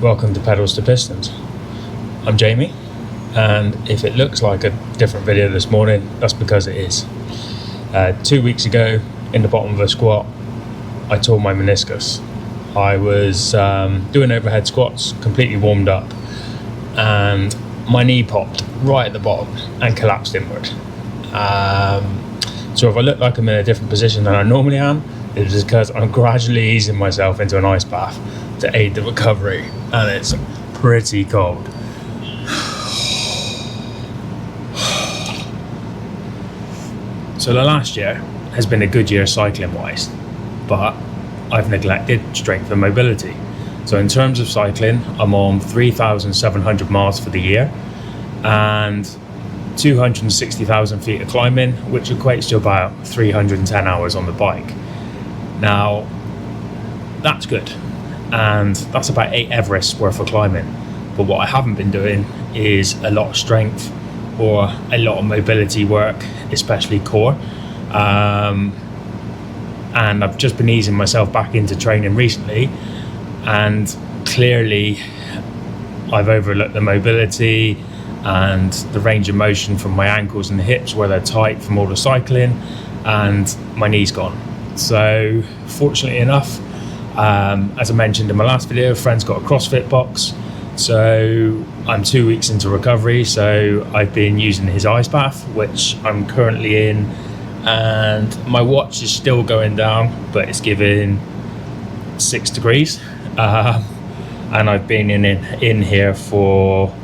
Welcome to Pedals to Pistons. I'm Jamie, and if it looks like a different video this morning, that's because it is. 2 weeks ago, in the bottom of a squat, I tore my meniscus. I was doing overhead squats, completely warmed up, and my knee popped right at the bottom and collapsed inward. So if I look like I'm in a different position than I normally am, it is because I'm gradually easing myself into an ice bath to aid the recovery, and it's pretty cold. So the last year has been a good year cycling wise, but I've neglected strength and mobility. So in terms of cycling, I'm on 3,700 miles for the year and 260,000 feet of climbing, which equates to about 310 hours on the bike. Now, that's good, and that's about 8 Everests worth of climbing. But what I haven't been doing is a lot of strength or a lot of mobility work, especially core. And I've just been easing myself back into training recently, and clearly I've overlooked the mobility and the range of motion from my ankles and the hips where they're tight from all the cycling, and my knee's gone. So fortunately enough, as I mentioned in my last video, a friend's got a CrossFit box, so I'm 2 weeks into recovery. So I've been using his ice bath, which I'm currently in, and my watch is still going down, but it's giving 6 degrees, and I've been in here for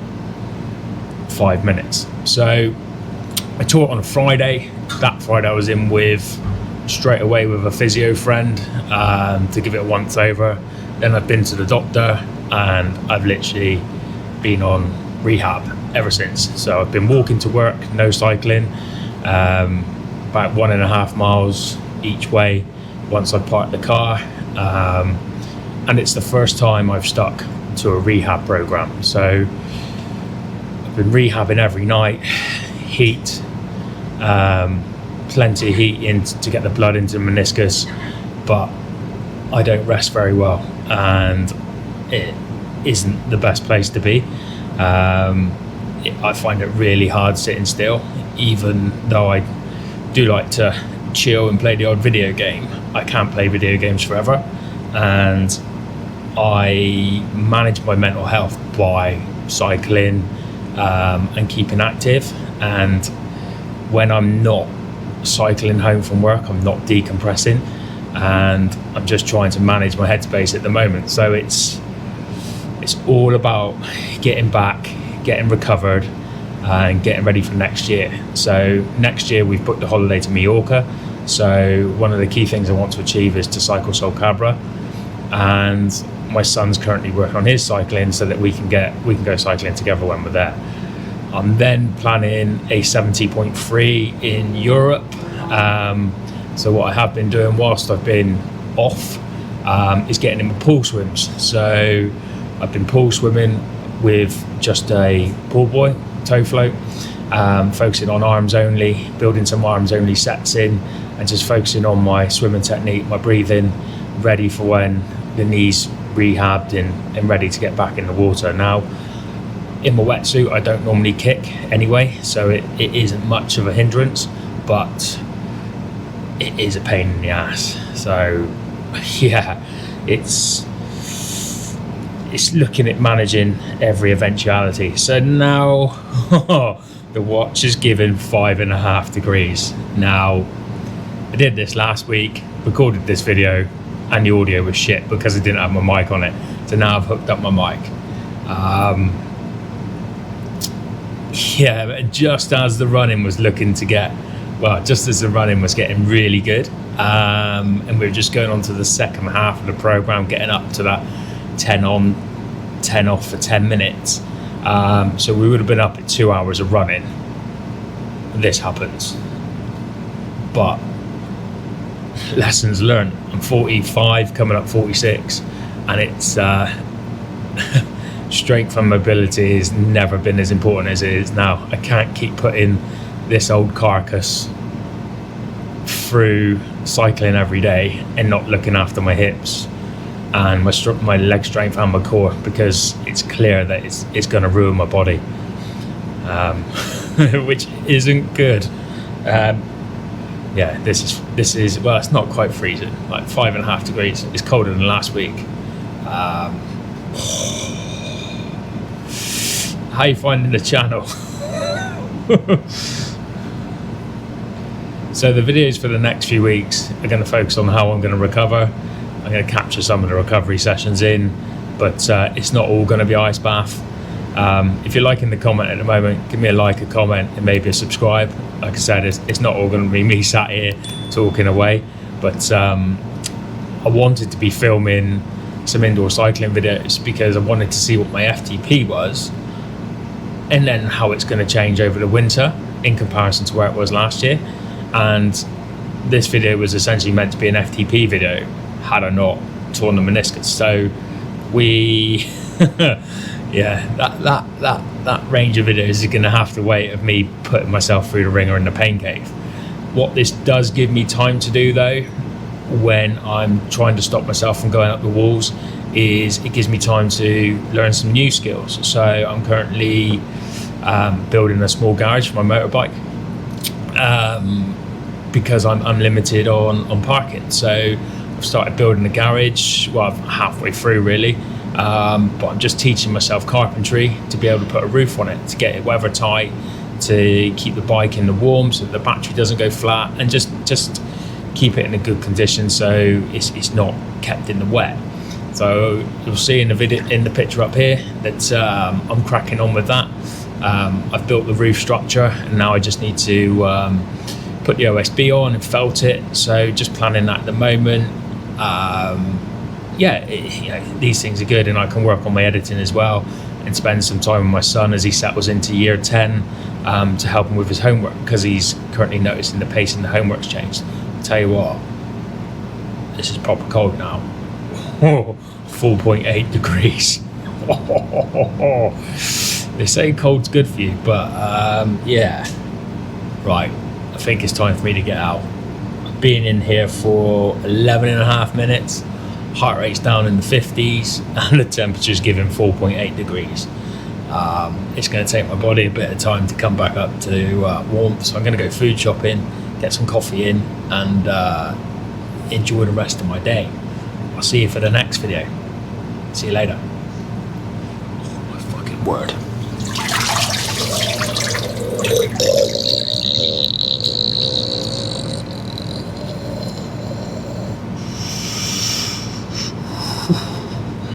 5 minutes. So I tore it on a Friday. That Friday I was in straight away with a physio friend to give it a once over. Then I've been to the doctor, and I've literally been on rehab ever since. So I've been walking to work, no cycling, about 1.5 miles each way once I parked the car, and it's the first time I've stuck to a rehab program. So I've been rehabbing every night, heat, plenty of heat in to get the blood into the meniscus, but I don't rest very well, and it isn't the best place to be. I find it really hard sitting still, even though I do like to chill and play the odd video game. I can't play video games forever, and I manage my mental health by cycling and keeping active. And when I'm not cycling home from work, I'm not decompressing, and I'm just trying to manage my headspace at the moment. So it's all about getting back, getting recovered, and getting ready for next year. So next year we've booked a holiday to Mallorca. So one of the key things I want to achieve is to cycle Sol Cabra, and my son's currently working on his cycling so that we can go cycling together when we're there. I'm then planning a 70.3 in Europe. So what I have been doing whilst I've been off is getting in with pool swims. So I've been pool swimming with just a pool buoy, toe float, focusing on arms only, building some arms only sets in, and just focusing on my swimming technique, my breathing, ready for when the knee's rehabbed and ready to get back in the water. Now, in my wetsuit, I don't normally kick anyway, so it isn't much of a hindrance, but it is a pain in the ass. So yeah, it's looking at managing every eventuality. So now the watch is given 5.5 degrees. Now, I did this last week, recorded this video, and the audio was shit because I didn't have my mic on it. So now I've hooked up my mic. Yeah, just as the running was getting really good, and we were just going on to the second half of the program, getting up to that 10 on, 10 off for 10 minutes. So we would have been up at 2 hours of running. This happens. But lessons learned. I'm 45, coming up 46, and it's strength and mobility has never been as important as it is now. I can't keep putting this old carcass through cycling every day and not looking after my hips and my leg strength and my core, because it's clear that it's going to ruin my body, which isn't good. Yeah, this is well, it's not quite freezing, like 5.5 degrees. It's colder than last week. How you finding the channel? So the videos for the next few weeks are going to focus on how I'm going to recover. I'm going to capture some of the recovery sessions in, but it's not all going to be ice bath. If you're liking the comment at the moment, give me a like, a comment, and maybe a subscribe. Like I said, it's not all going to be me sat here talking away, but I wanted to be filming some indoor cycling videos because I wanted to see what my FTP was, and then how it's going to change over the winter in comparison to where it was last year. And this video was essentially meant to be an FTP video had I not torn the meniscus. So we yeah, that range of videos is going to have to wait of me putting myself through the ringer in the pain cave. What this does give me time to do though, when I'm trying to stop myself from going up the walls, is it gives me time to learn some new skills. So I'm currently building a small garage for my motorbike, because I'm limited on parking. So I've started building a garage. Well, I'm halfway through really, but I'm just teaching myself carpentry to be able to put a roof on it, to get it weather tight, to keep the bike in the warm so that the battery doesn't go flat, and just keep it in a good condition so it's not kept in the wet. So you'll see in the video, in the picture up here, that I'm cracking on with that. I've built the roof structure, and now I just need to put the OSB on and felt it. So just planning that at the moment. Yeah, these things are good, and I can work on my editing as well and spend some time with my son as he settles into year 10, to help him with his homework, because he's currently noticing the pace in the homework's changed. I'll tell you what, this is proper cold now. 4.8 degrees. They say cold's good for you, but yeah, right, I think it's time for me to get out. I've been in here for 11.5 minutes, heart rate's down in the 50s, and the temperature's giving 4.8 degrees. It's going to take my body a bit of time to come back up to warmth, so I'm going to go food shopping, get some coffee in, and enjoy the rest of my day. I'll see you for the next video. See you later. Oh my fucking word.